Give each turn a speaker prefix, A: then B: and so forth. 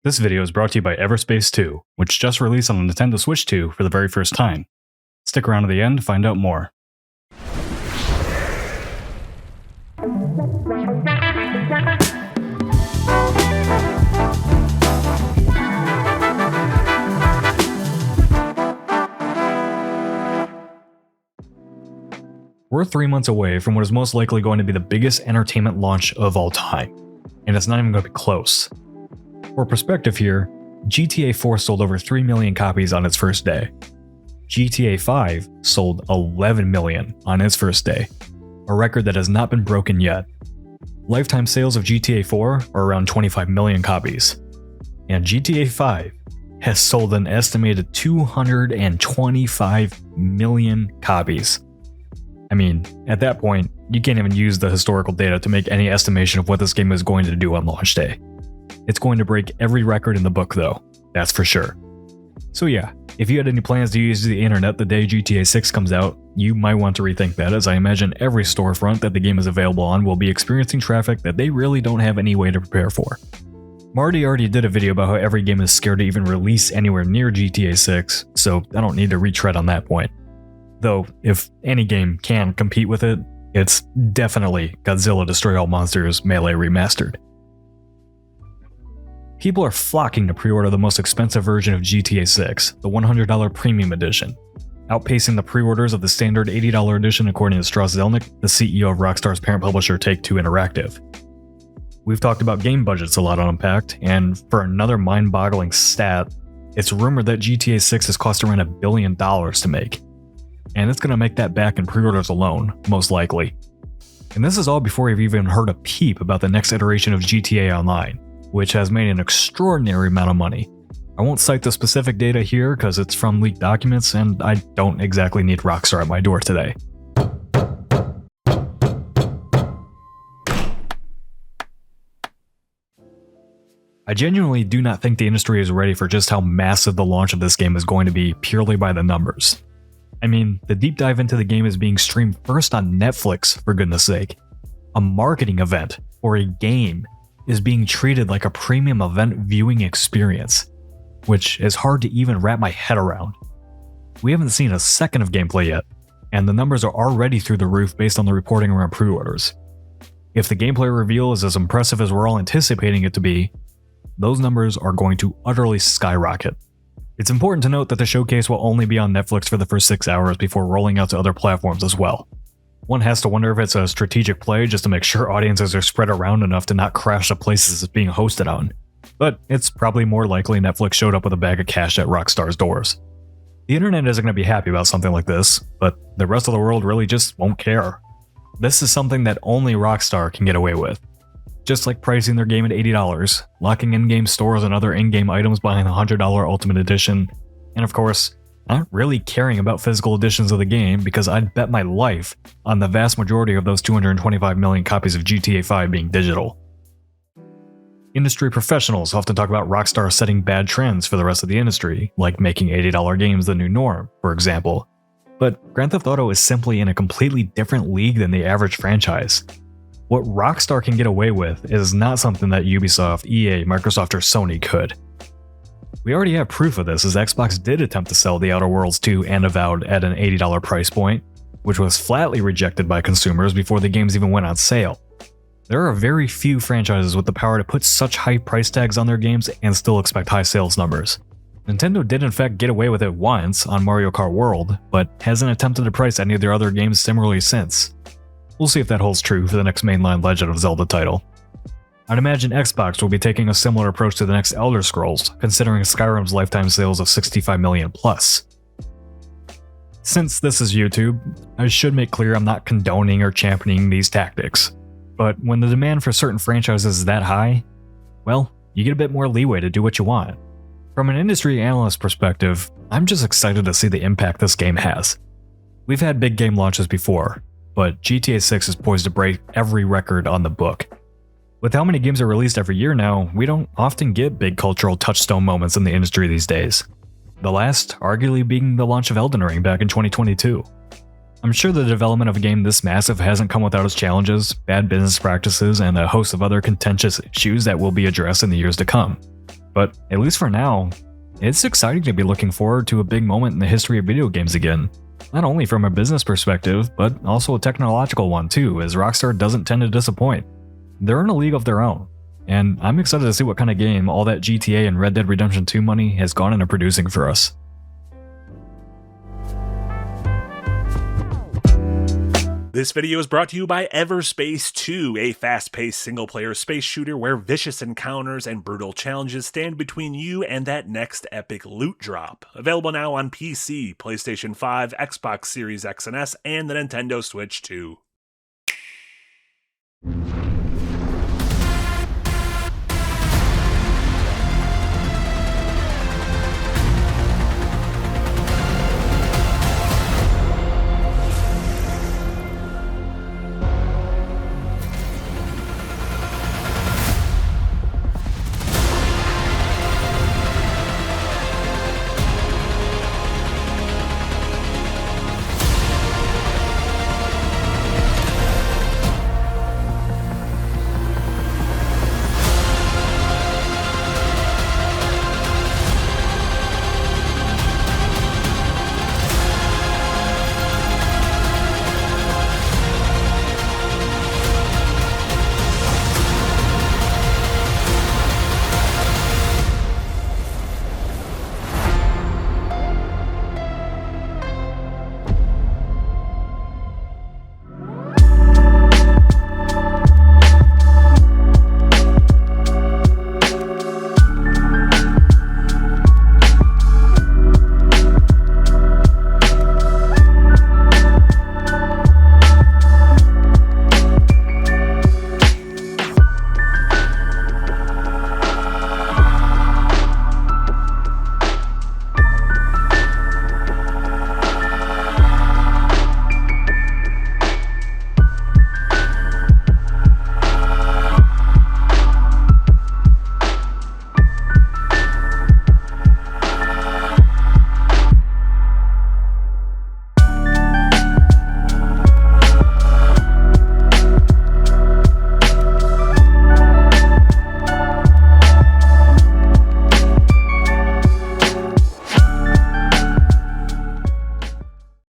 A: This video is brought to you by Everspace 2, which just released on the Nintendo Switch 2 for the very first time. Stick around to the end to find out more. We're 3 months away from what is most likely going to be the biggest entertainment launch of all time, and it's not even going to be close. For perspective here, GTA 4 sold over 3 million copies on its first day. GTA 5 sold 11 million on its first day, a record that has not been broken yet. Lifetime sales of GTA 4 are around 25 million copies, and GTA 5 has sold an estimated 225 million copies. I mean, at that point, you can't even use the historical data to make any estimation of what this game is going to do on launch day. It's going to break every record in the book though, that's for sure. So yeah, if you had any plans to use the internet the day GTA 6 comes out, you might want to rethink that, as I imagine every storefront that the game is available on will be experiencing traffic that they really don't have any way to prepare for. Marty already did a video about how every game is scared to even release anywhere near GTA 6, so I don't need to retread on that point. Though, if any game can compete with it, it's definitely Godzilla Destroy All Monsters Melee Remastered. People are flocking to pre-order the most expensive version of GTA 6, the $100 Premium Edition, outpacing the pre-orders of the standard $80 edition according to Strauss Zelnick, the CEO of Rockstar's parent publisher Take-Two Interactive. We've talked about game budgets a lot on Unpacked, and for another mind-boggling stat, it's rumored that GTA 6 has cost around $1 billion to make. And it's going to make that back in pre-orders alone, most likely. And this is all before you've even heard a peep about the next iteration of GTA Online, which has made an extraordinary amount of money. I won't cite the specific data here because it's from leaked documents and I don't exactly need Rockstar at my door today. I genuinely do not think the industry is ready for just how massive the launch of this game is going to be purely by the numbers. I mean, the deep dive into the game is being streamed first on Netflix, for goodness sake. A marketing event for a game is being treated like a premium event viewing experience, which is hard to even wrap my head around. We haven't seen a second of gameplay yet, and the numbers are already through the roof based on the reporting around pre-orders. If the gameplay reveal is as impressive as we're all anticipating it to be, those numbers are going to utterly skyrocket. It's important to note that the showcase will only be on Netflix for the first 6 hours before rolling out to other platforms as well. One has to wonder if it's a strategic play just to make sure audiences are spread around enough to not crash the places it's being hosted on. But it's probably more likely Netflix showed up with a bag of cash at Rockstar's doors. The internet isn't going to be happy about something like this, but the rest of the world really just won't care. This is something that only Rockstar can get away with. Just like pricing their game at $80, locking in-game stores and other in-game items behind the $100 Ultimate Edition, and of course, not really caring about physical editions of the game because I'd bet my life on the vast majority of those 225 million copies of GTA 5 being digital. Industry professionals often talk about Rockstar setting bad trends for the rest of the industry, like making $80 games the new norm, for example. But Grand Theft Auto is simply in a completely different league than the average franchise. What Rockstar can get away with is not something that Ubisoft, EA, Microsoft, or Sony could. We already have proof of this, as Xbox did attempt to sell The Outer Worlds 2 and Avowed at an $80 price point, which was flatly rejected by consumers before the games even went on sale. There are very few franchises with the power to put such high price tags on their games and still expect high sales numbers. Nintendo did in fact get away with it once on Mario Kart World, but hasn't attempted to price any of their other games similarly since. We'll see if that holds true for the next mainline Legend of Zelda title. I'd imagine Xbox will be taking a similar approach to the next Elder Scrolls, considering Skyrim's lifetime sales of 65 million plus. Since this is YouTube, I should make clear I'm not condoning or championing these tactics, but when the demand for certain franchises is that high, well, you get a bit more leeway to do what you want. From an industry analyst perspective, I'm just excited to see the impact this game has. We've had big game launches before, but GTA 6 is poised to break every record on the book. With how many games are released every year now, we don't often get big cultural touchstone moments in the industry these days. The last arguably being the launch of Elden Ring back in 2022. I'm sure the development of a game this massive hasn't come without its challenges, bad business practices, and a host of other contentious issues that will be addressed in the years to come. But at least for now, it's exciting to be looking forward to a big moment in the history of video games again. Not only from a business perspective, but also a technological one too, as Rockstar doesn't tend to disappoint. They're in a league of their own, and I'm excited to see what kind of game all that GTA and Red Dead Redemption 2 money has gone into producing for us.
B: This video is brought to you by Everspace 2, a fast-paced single-player space shooter where vicious encounters and brutal challenges stand between you and that next epic loot drop. Available now on PC, PlayStation 5, Xbox Series X and S, and the Nintendo Switch 2.